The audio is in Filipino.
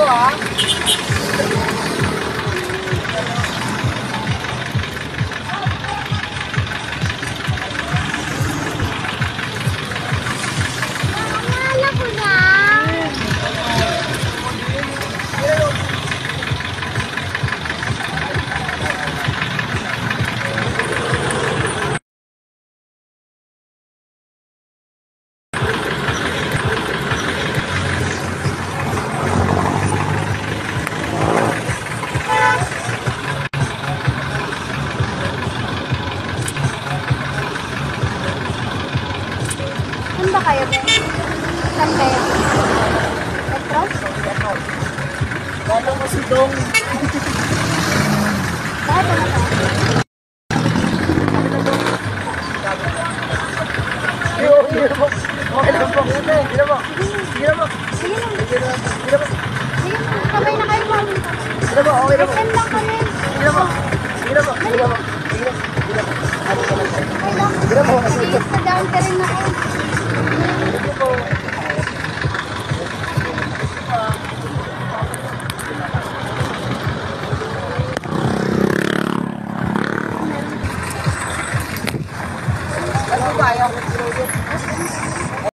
ha. Saan ba kayo? Saan kayo? Petros? Gano'n mo si Dong. Bakit ano to? Sige na po. Okay lang po. Sige na po. Sige na po. Sige na. Sige na po. Sige na. Sabay na kayo, mami. Sige na po. Okay na po. SM lang kami. Sige na po. Sige na po. Sige na po. Sige na po. Sige na po. Okay lang. Sige na po. Sige, sa down ka rin ako.